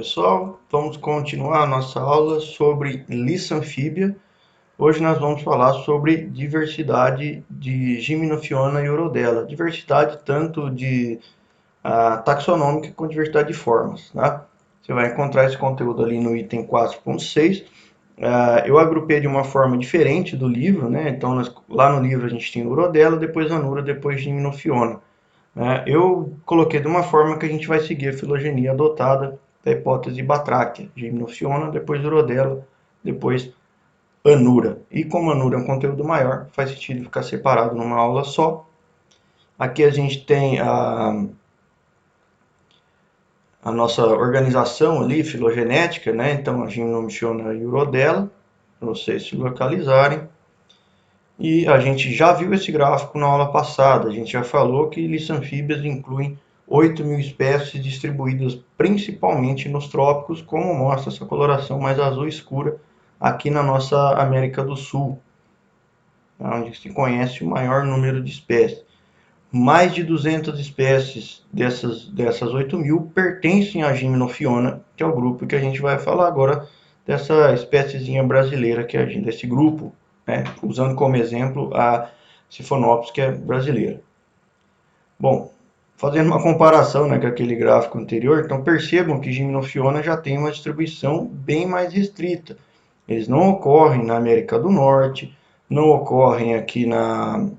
pessoal, vamos continuar a nossa aula sobre Lissanfíbia. Hoje nós vamos falar sobre diversidade de Gymnophiona e Urodela. Diversidade tanto de taxonômica quanto diversidade de formas. Tá? Você vai encontrar esse conteúdo ali no item 4.6. Eu agrupei de uma forma diferente do livro, né? Então lá no livro a gente tem Urodela, depois Anura, depois Gymnophiona. Eu coloquei de uma forma que a gente vai seguir a filogenia adotada da hipótese batráquia, Gymnophiona, depois Urodela, depois Anura. E como Anura é um conteúdo maior, faz sentido ficar separado numa aula só. Aqui a gente tem a nossa organização ali, filogenética, né? Então a Gymnophiona e Urodela, para vocês se localizarem. E a gente já viu esse gráfico na aula passada. A gente já falou que lissanfíbias incluem 8.000 espécies distribuídas principalmente nos trópicos, como mostra essa coloração mais azul escura aqui na nossa América do Sul, onde se conhece o maior número de espécies. Mais de 200 espécies dessas 8.000 pertencem à Gymnophiona, que é o grupo que a gente vai falar agora, dessa espéciezinha brasileira, que é desse grupo, né, usando como exemplo a Siphonopsis, que é brasileira. Bom, fazendo uma comparação, né, com aquele gráfico anterior, então percebam que Gymnophiona já tem uma distribuição bem mais restrita. Eles não ocorrem na América do Norte, não ocorrem aqui na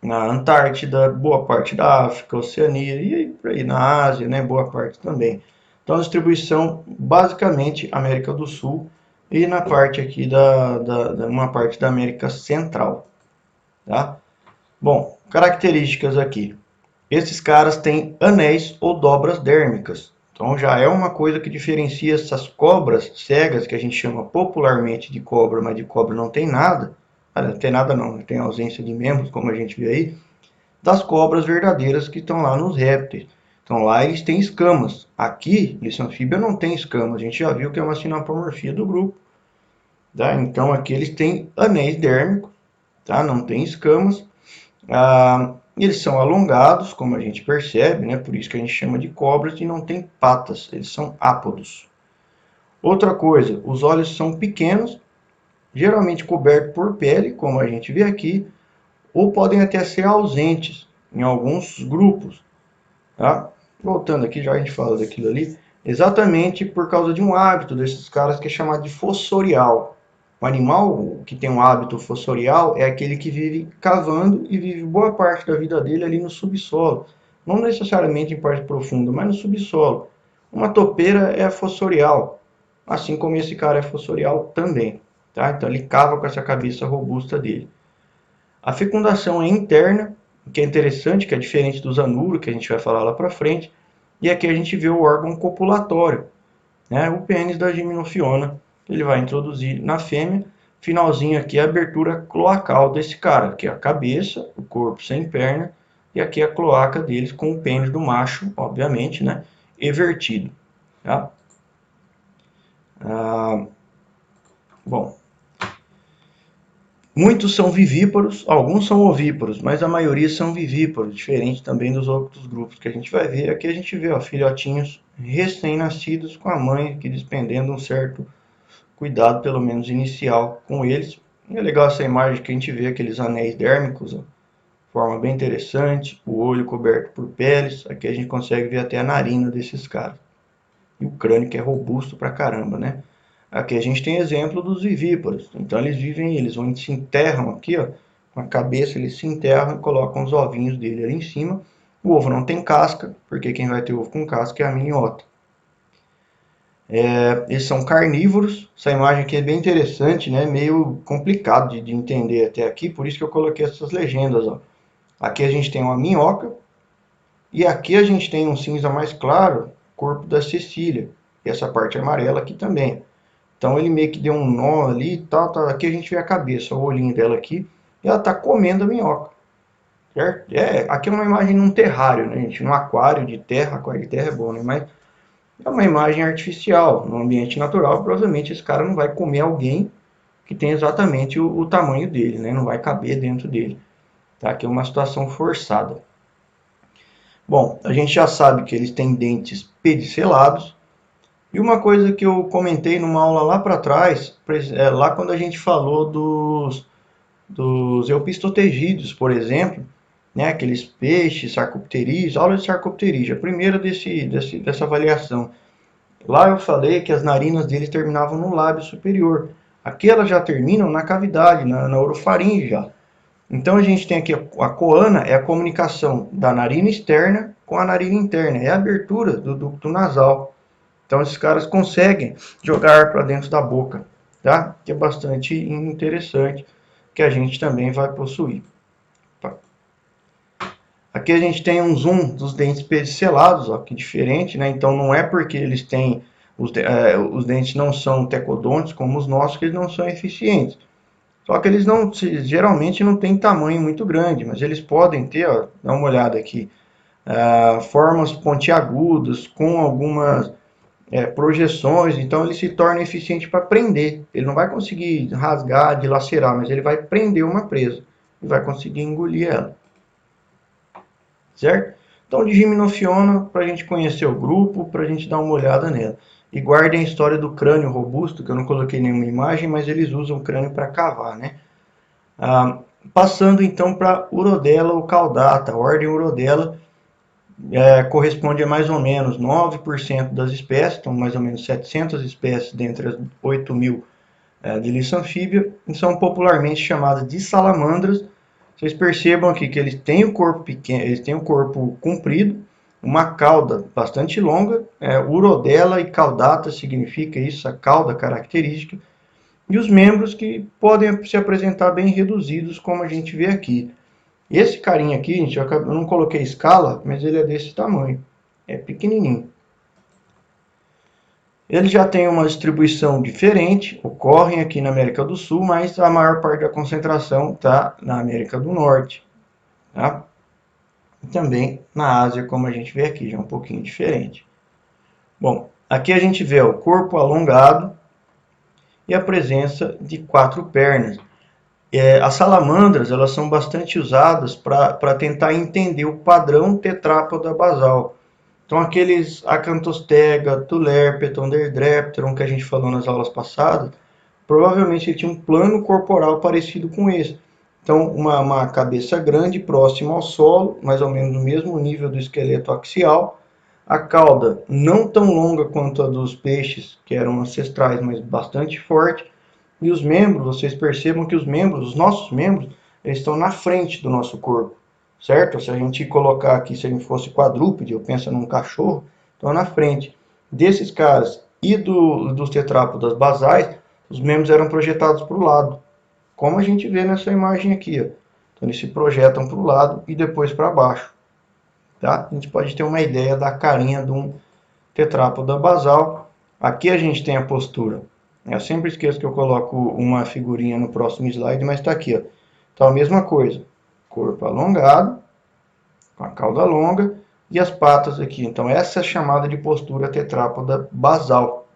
Antártida, boa parte da África, Oceania e por aí na Ásia, né, boa parte também. Então, a distribuição basicamente América do Sul e na parte aqui uma parte da América Central, tá? Bom, características aqui. Esses caras têm anéis ou dobras dérmicas. Então já é uma coisa que diferencia essas cobras cegas, que a gente chama popularmente de cobra, mas de cobra não tem nada. Não tem nada não, tem ausência de membros, como a gente vê aí, das cobras verdadeiras que estão lá nos répteis. Então lá eles têm escamas. Aqui, Lissanfíbia não tem escamas. A gente já viu que é uma sinapomorfia do grupo. Tá? Então aqui eles têm anéis dérmicos, tá? Não tem escamas. Eles são alongados, como a gente percebe, né? Por isso que a gente chama de cobras, e não tem patas, eles são ápodos. Outra coisa, os olhos são pequenos, geralmente cobertos por pele, como a gente vê aqui, ou podem até ser ausentes em alguns grupos. Tá? Voltando aqui, já a gente fala daquilo ali, exatamente por causa de um hábito desses caras que é chamado de fossorial. O animal que tem um hábito fossorial é aquele que vive cavando e vive boa parte da vida dele ali no subsolo. Não necessariamente em parte profunda, mas no subsolo. Uma topeira é fossorial, assim como esse cara é fossorial também. Tá? Então ele cava com essa cabeça robusta dele. A fecundação é interna, o que é interessante, que é diferente dos anuros, que a gente vai falar lá para frente. E aqui a gente vê o órgão copulatório, né? O pênis da Gymnophiona, ele vai introduzir na fêmea. Finalzinho aqui é a abertura cloacal desse cara, que é a cabeça, o corpo sem perna, e aqui é a cloaca deles com o pênis do macho, obviamente, né? Evertido. Tá? Bom, muitos são vivíparos, alguns são ovíparos, mas a maioria são vivíparos, diferente também dos outros grupos que a gente vai ver. Aqui a gente vê ó, filhotinhos recém-nascidos com a mãe que despendendo um certo cuidado, pelo menos inicial, com eles. E é legal essa imagem que a gente vê aqueles anéis dérmicos, ó, forma bem interessante, o olho coberto por peles. Aqui a gente consegue ver até a narina desses caras. E o crânio que é robusto pra caramba, né? Aqui a gente tem exemplo dos vivíparos. Então eles vivem, eles vão se enterram aqui, ó, com a cabeça eles se enterram e colocam os ovinhos dele ali em cima. O ovo não tem casca, porque quem vai ter ovo com casca é a minhota. Eles são carnívoros. Essa imagem aqui é bem interessante, né? Meio complicado de entender até aqui, por isso que eu coloquei essas legendas. Ó. Aqui a gente tem uma minhoca e aqui a gente tem um cinza mais claro, corpo da Cecília. E essa parte amarela aqui também. Então ele meio que deu um nó ali e tal, tal. Aqui a gente vê a cabeça, o olhinho dela aqui, e ela está comendo a minhoca. Certo? Aqui é uma imagem num terrário, né, gente? Num aquário de terra, aquário de terra é bom, né? Mas é uma imagem artificial, no ambiente natural, provavelmente esse cara não vai comer alguém que tem exatamente o tamanho dele, né? Não vai caber dentro dele. Tá? Aqui é uma situação forçada. Bom, a gente já sabe que eles têm dentes pedicelados, E uma coisa que eu comentei numa aula lá para trás, lá quando a gente falou dos eupistotegídeos, por exemplo, né, aqueles peixes, sarcopteris, aula de sarcopterídeo, a primeira dessa avaliação. Lá eu falei que as narinas deles terminavam no lábio superior. Aqui elas já terminam na cavidade, na orofaringe já. Então a gente tem aqui a coana, é a comunicação da narina externa com a narina interna, é a abertura do ducto nasal. Então esses caras conseguem jogar ar para dentro da boca, tá? Que é bastante interessante, que a gente também vai possuir. Tá? Aqui a gente tem um zoom dos dentes pedicelados, ó, que diferente, né? Então não é porque eles têm os dentes não são tecodontes como os nossos que eles não são eficientes. Só que eles não, geralmente não têm tamanho muito grande, mas eles podem ter, ó, dá uma olhada aqui, formas pontiagudas com algumas projeções, então ele se torna eficiente para prender. Ele não vai conseguir rasgar, dilacerar, mas ele vai prender uma presa e vai conseguir engolir ela. Certo? Então, de gimnofiona, para a gente conhecer o grupo, para a gente dar uma olhada nela. E guardem a história do crânio robusto, que eu não coloquei nenhuma imagem, mas eles usam o crânio para cavar, né? Passando então para Urodela ou caudata, a ordem Urodela corresponde a mais ou menos 9% das espécies, então mais ou menos 700 espécies dentre as 8.000 de liça-anfíbia, e são popularmente chamadas de salamandras. Vocês percebam aqui que eles têm o corpo pequeno, eles têm o corpo comprido, uma cauda bastante longa, urodela e caudata significa isso, a cauda característica, e os membros que podem se apresentar bem reduzidos, como a gente vê aqui. Esse carinha aqui, gente, eu não coloquei escala, mas ele é desse tamanho, é pequenininho. Eles já têm uma distribuição diferente, ocorrem aqui na América do Sul, mas a maior parte da concentração está na América do Norte. Tá? E também na Ásia, como a gente vê aqui, já é um pouquinho diferente. Bom, aqui a gente vê o corpo alongado e a presença de 4 pernas. As salamandras, elas são bastante usadas para tentar entender o padrão tetrápoda basal. Então, aqueles Acanthostega, Tulerpeton, Derdrepteron, que a gente falou nas aulas passadas, provavelmente ele tinha um plano corporal parecido com esse. Então, uma cabeça grande, próxima ao solo, mais ou menos no mesmo nível do esqueleto axial. A cauda não tão longa quanto a dos peixes, que eram ancestrais, mas bastante forte. E os membros, vocês percebam que os nossos membros, eles estão na frente do nosso corpo, certo? Se a gente colocar aqui, se a gente fosse quadrúpede, eu penso num cachorro, estão na frente. Desses caras e dos tetrápodas basais, os membros eram projetados para o lado, como a gente vê nessa imagem aqui, ó. Então eles se projetam para o lado e depois para baixo, tá? A gente pode ter uma ideia da carinha de um tetrápoda basal. Aqui a gente tem a postura. Eu sempre esqueço que eu coloco uma figurinha no próximo slide, mas está aqui, ó. Então a mesma coisa, corpo alongado, com a cauda longa e as patas aqui. Então essa é chamada de postura tetrápoda basal,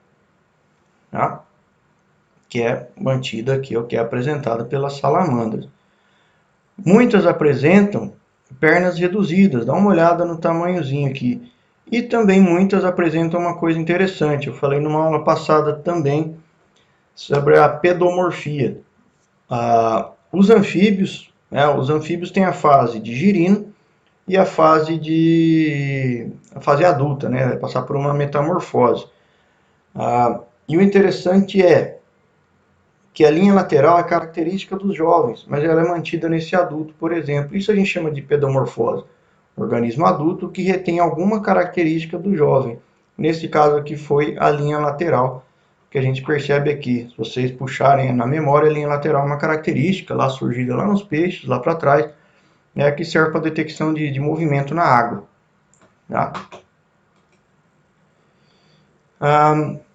tá? Que é mantida aqui, ou que é apresentada pelas salamandras. Muitas apresentam pernas reduzidas, dá uma olhada no tamanhozinho aqui. E também muitas apresentam uma coisa interessante, eu falei numa aula passada também sobre a pedomorfia. Os anfíbios têm a fase de girino e a fase adulta, né? Vai passar por uma metamorfose. E o interessante é que a linha lateral é característica dos jovens, mas ela é mantida nesse adulto, por exemplo. Isso a gente chama de pedomorfose. Organismo adulto que retém alguma característica do jovem. Nesse caso aqui foi a linha lateral, que a gente percebe aqui. Se vocês puxarem na memória, a linha lateral é uma característica lá surgida lá nos peixes, lá para trás, né, que serve para detecção de movimento na água. Tá?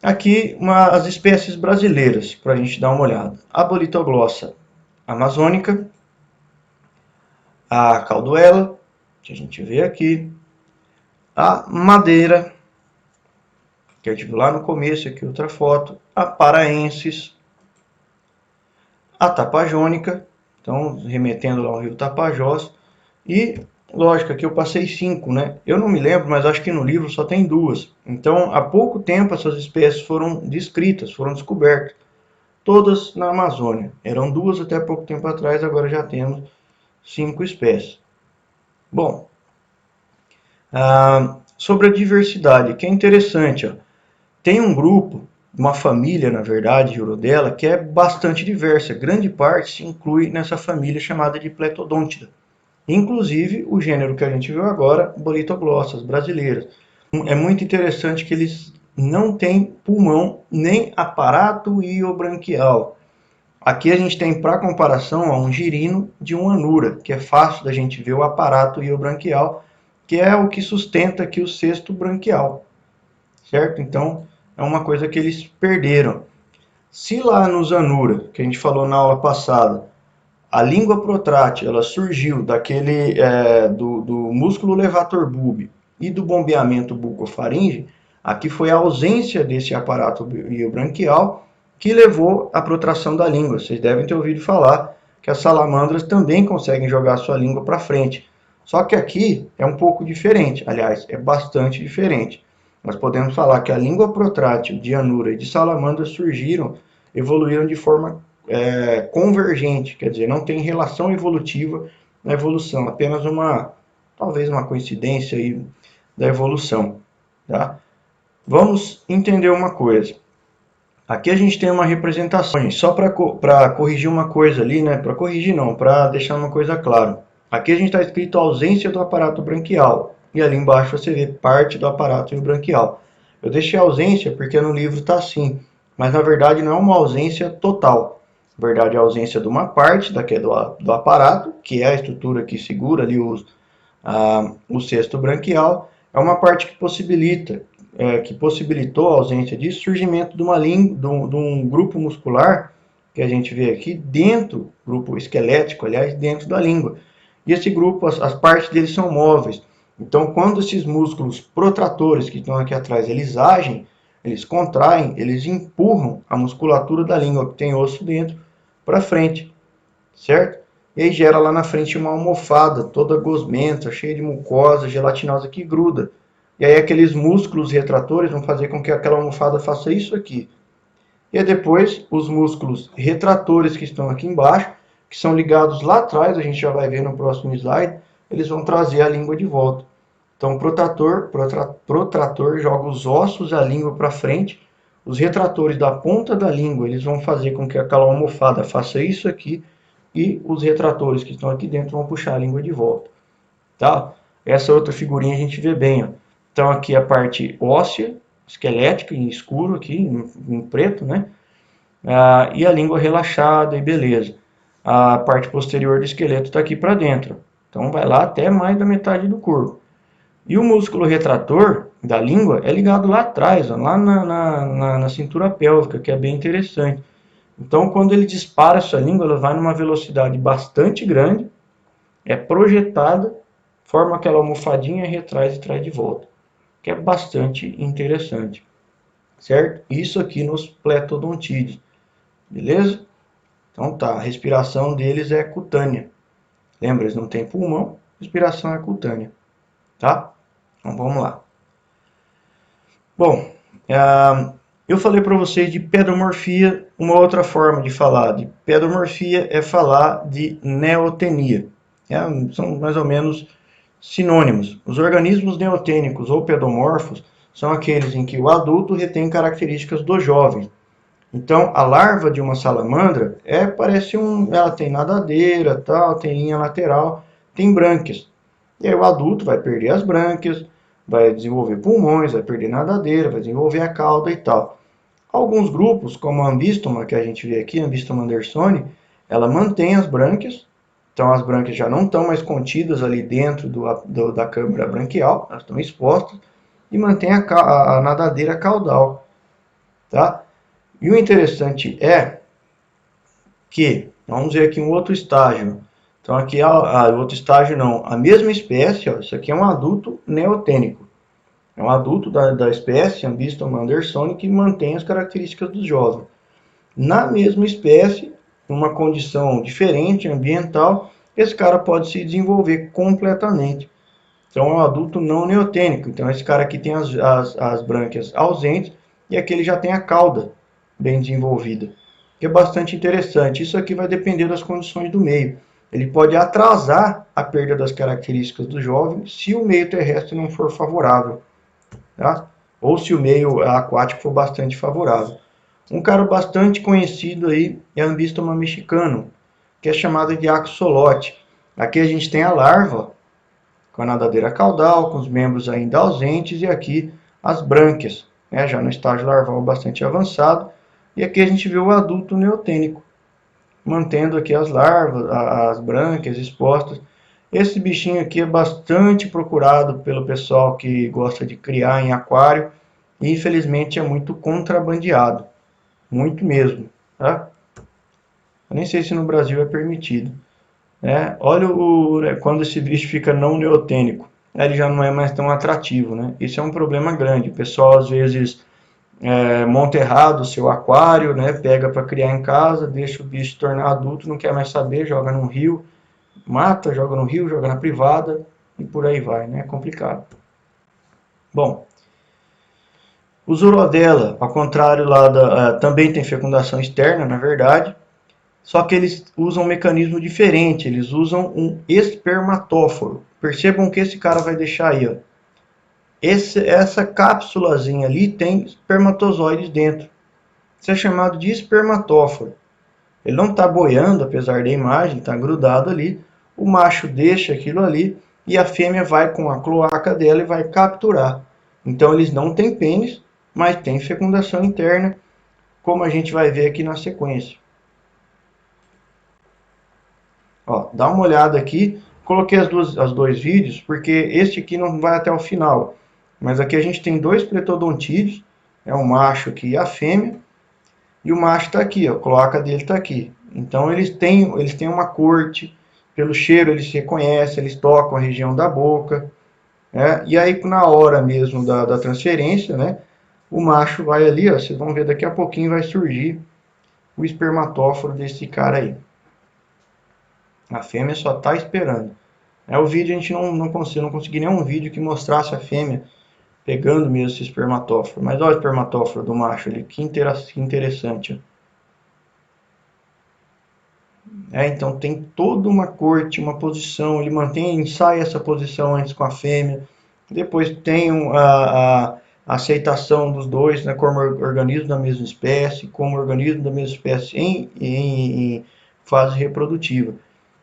Aqui as espécies brasileiras, para a gente dar uma olhada. A Bolitoglossa amazônica, a calduela, que a gente vê aqui, a madeira, que a gente viu lá no começo, aqui outra foto, a paraensis, a tapajônica, então remetendo lá ao rio Tapajós, e lógico, aqui eu passei 5, né? Eu não me lembro, mas acho que no livro só tem 2. Então, há pouco tempo essas espécies foram descritas, foram descobertas. Todas na Amazônia. Eram 2 até pouco tempo atrás, agora já temos 5 espécies. Bom, sobre a diversidade, que é interessante, ó. Tem um grupo, uma família, na verdade, de urodela, que é bastante diversa. Grande parte se inclui nessa família chamada de Pletodôntida. Inclusive o gênero que a gente viu agora, Bolitoglossas brasileiras. É muito interessante que eles não têm pulmão nem aparato iliobranquial. Aqui a gente tem, para comparação, um girino de um anura, que é fácil da gente ver o aparato iliobranquial, que é o que sustenta aqui o cesto branquial, certo? Então, é uma coisa que eles perderam. Se lá nos anura, que a gente falou na aula passada, a língua protrátil ela surgiu do músculo levator bulbe e do bombeamento bucofaringe, aqui foi a ausência desse aparato iliobranquial que levou à protração da língua. Vocês devem ter ouvido falar que as salamandras também conseguem jogar sua língua para frente. Só que aqui é um pouco diferente, aliás, é bastante diferente. Nós podemos falar que a língua protrátil de anura e de salamandra evoluíram de forma convergente, quer dizer, não tem relação evolutiva na evolução, apenas talvez uma coincidência aí da evolução, tá? Vamos entender uma coisa. Aqui a gente tem uma representação, só para corrigir uma coisa ali, né? Para corrigir não, para deixar uma coisa clara. Aqui a gente está escrito ausência do aparato branquial, e ali embaixo você vê parte do aparato branquial. Eu deixei ausência porque no livro está assim, mas na verdade não é uma ausência total. Na verdade, é a ausência de uma parte do aparato, que é a estrutura que segura ali o cesto branquial, é uma parte que possibilitou a ausência de surgimento de um grupo muscular que a gente vê aqui dentro, grupo esquelético, aliás, dentro da língua. E esse grupo, as partes dele são móveis. Então, quando esses músculos protratores que estão aqui atrás, eles agem, eles contraem, eles empurram a musculatura da língua, que tem osso dentro, para frente, certo? E aí gera lá na frente uma almofada toda gosmenta, cheia de mucosa, gelatinosa que gruda. E aí aqueles músculos retratores vão fazer com que aquela almofada faça isso aqui. E aí depois os músculos retratores que estão aqui embaixo, que são ligados lá atrás, a gente já vai ver no próximo slide, eles vão trazer a língua de volta. Então o protrator joga os ossos e a língua para frente, os retratores da ponta da língua, eles vão fazer com que aquela almofada faça isso aqui, e os retratores que estão aqui dentro vão puxar a língua de volta. Tá? Essa outra figurinha a gente vê bem. Ó. Então aqui a parte óssea, esquelética, em escuro aqui, em preto, né? E a língua relaxada e beleza. A parte posterior do esqueleto está aqui para dentro. Então vai lá até mais da metade do corpo. E o músculo retrator da língua é ligado lá atrás, ó, lá na cintura pélvica, que é bem interessante. Então, quando ele dispara essa língua, ela vai numa velocidade bastante grande, é projetada, forma aquela almofadinha, retraz e traz de volta, que é bastante interessante, certo? Isso aqui nos pletodontídeos, beleza? Então tá, a respiração deles é cutânea. Lembra, eles não têm pulmão, respiração é cutânea, tá? Então vamos lá. Bom, eu falei para vocês de pedomorfia, uma outra forma de falar de pedomorfia é falar de neotenia. São mais ou menos sinônimos. Os organismos neotênicos ou pedomorfos são aqueles em que o adulto retém características do jovem. Então, a larva de uma salamandra ela tem nadadeira, tal, tem linha lateral, tem brânquias. E aí o adulto vai perder as brânquias, vai desenvolver pulmões, vai perder nadadeira, vai desenvolver a cauda e tal. Alguns grupos, como a ambistoma, que a gente vê aqui, a ambistoma andersoni, ela mantém as brânquias, então as brânquias já não estão mais contidas ali dentro da câmara branquial, elas estão expostas, e mantém a nadadeira caudal, tá? E o interessante é que, vamos ver aqui um outro estágio. Então aqui, outro estágio não, a mesma espécie, ó, isso aqui é um adulto neotênico. É um adulto da espécie Ambistoma andersoni que mantém as características do jovem. Na mesma espécie, numa condição diferente, ambiental, esse cara pode se desenvolver completamente. Então é um adulto não neotênico. Então esse cara aqui tem as brânquias ausentes e aqui ele já tem a cauda bem desenvolvida, que é bastante interessante. Isso aqui vai depender das condições do meio. Ele pode atrasar a perda das características do jovem se o meio terrestre não for favorável, tá? Ou se o meio aquático for bastante favorável. Um cara bastante conhecido aí é a Ambistoma mexicano, que é chamado de axolote. Aqui a gente tem a larva com a nadadeira caudal, com os membros ainda ausentes, e aqui as brânquias, né, já no estágio larval bastante avançado. E aqui a gente vê o adulto neotênico, mantendo aqui as larvas, as brânquias expostas. Esse bichinho aqui é bastante procurado pelo pessoal que gosta de criar em aquário, e infelizmente é muito contrabandeado, muito mesmo, tá? Eu nem sei se no Brasil é permitido. Né? Olha né, quando esse bicho fica não neotênico, ele já não é mais tão atrativo, né? Isso é um problema grande. O pessoal às vezes monta errado o seu aquário, né? Pega para criar em casa, deixa o bicho tornar adulto, não quer mais saber, joga no rio, mata, joga no rio, joga na privada e por aí vai, né? É complicado. Bom, os urodela, ao contrário lá também tem fecundação externa, na verdade, só que eles usam um mecanismo diferente, eles usam um espermatóforo. Percebam que esse cara vai deixar aí, ó. Essa cápsulazinha ali tem espermatozoides dentro. Isso é chamado de espermatóforo. Ele não está boiando, apesar da imagem, está grudado ali. O macho deixa aquilo ali e a fêmea vai com a cloaca dela e vai capturar. Então eles não têm pênis, mas têm fecundação interna, como a gente vai ver aqui na sequência. Ó, dá uma olhada aqui. Coloquei as dois vídeos, porque este aqui não vai até o final. Mas aqui a gente tem dois pletodontídeos. É o macho aqui e a fêmea. E o macho está aqui, ó, a cloaca dele está aqui. Então eles têm uma corte. Pelo cheiro eles se reconhecem, eles tocam a região da boca. Né? E aí na hora mesmo da transferência, né, o macho vai ali, ó, vocês vão ver daqui a pouquinho vai surgir o espermatóforo desse cara aí. A fêmea só está esperando. O vídeo a gente não consegui nenhum vídeo que mostrasse a fêmea pegando mesmo esse espermatóforo. Mas olha o espermatóforo do macho ali, que interessante. Então tem toda uma corte, uma posição, ele ensaia essa posição antes com a fêmea, depois tem a aceitação dos dois, né, como organismo da mesma espécie, como organismo da mesma espécie em fase reprodutiva.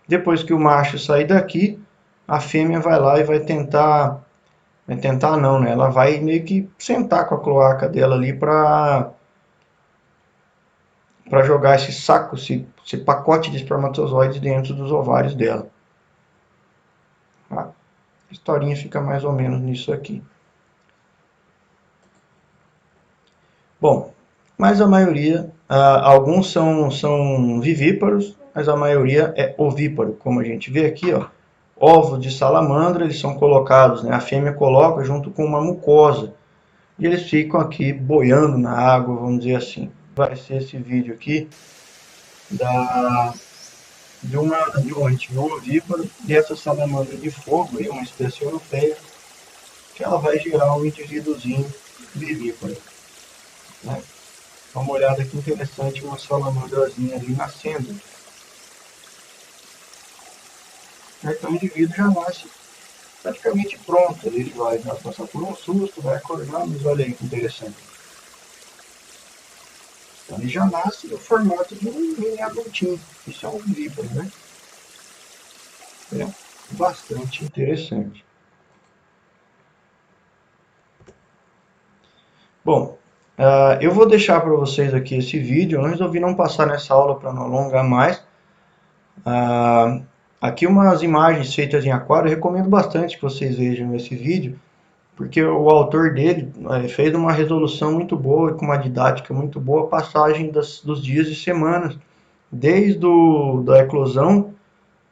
Depois que o macho sair daqui, a fêmea vai lá e vai tentar não, né? Ela vai meio que sentar com a cloaca dela ali para jogar esse saco, esse pacote de espermatozoides dentro dos ovários dela. Tá? A historinha fica mais ou menos nisso aqui. Bom, mas a maioria, alguns são vivíparos, mas a maioria é ovíparo, como a gente vê aqui, ó. Ovos de salamandra, eles são colocados, né? A fêmea coloca junto com uma mucosa. E eles ficam aqui boiando na água, vamos dizer assim. Vai ser esse vídeo aqui de a gente viu um ovíparo dessa salamandra de fogo, aí, uma espécie europeia, que ela vai gerar um indivíduozinho vivíparo. Né? Dá uma olhada que interessante, uma salamandrazinha ali nascendo. Então o indivíduo já nasce praticamente pronto. Ele vai passar por um susto, vai acordar, mas olha aí que interessante. Então ele já nasce no formato de um mini adultinho. Isso é um vivíparo, né? É bastante interessante. Bom, eu vou deixar para vocês aqui esse vídeo. Eu resolvi não passar nessa aula para não alongar mais. Aqui umas imagens feitas em aquário. Eu recomendo bastante que vocês vejam esse vídeo, porque o autor dele fez uma resolução muito boa e com uma didática muito boa, a passagem dos dias e semanas, desde da eclosão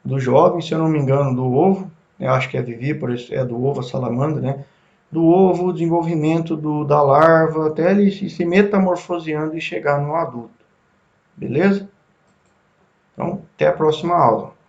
do jovem, se eu não me engano, do ovo, eu acho que é vivíparo, é do ovo a salamandra, né? Do ovo, o desenvolvimento da larva, até ele se metamorfoseando e chegar no adulto. Beleza? Então, até a próxima aula.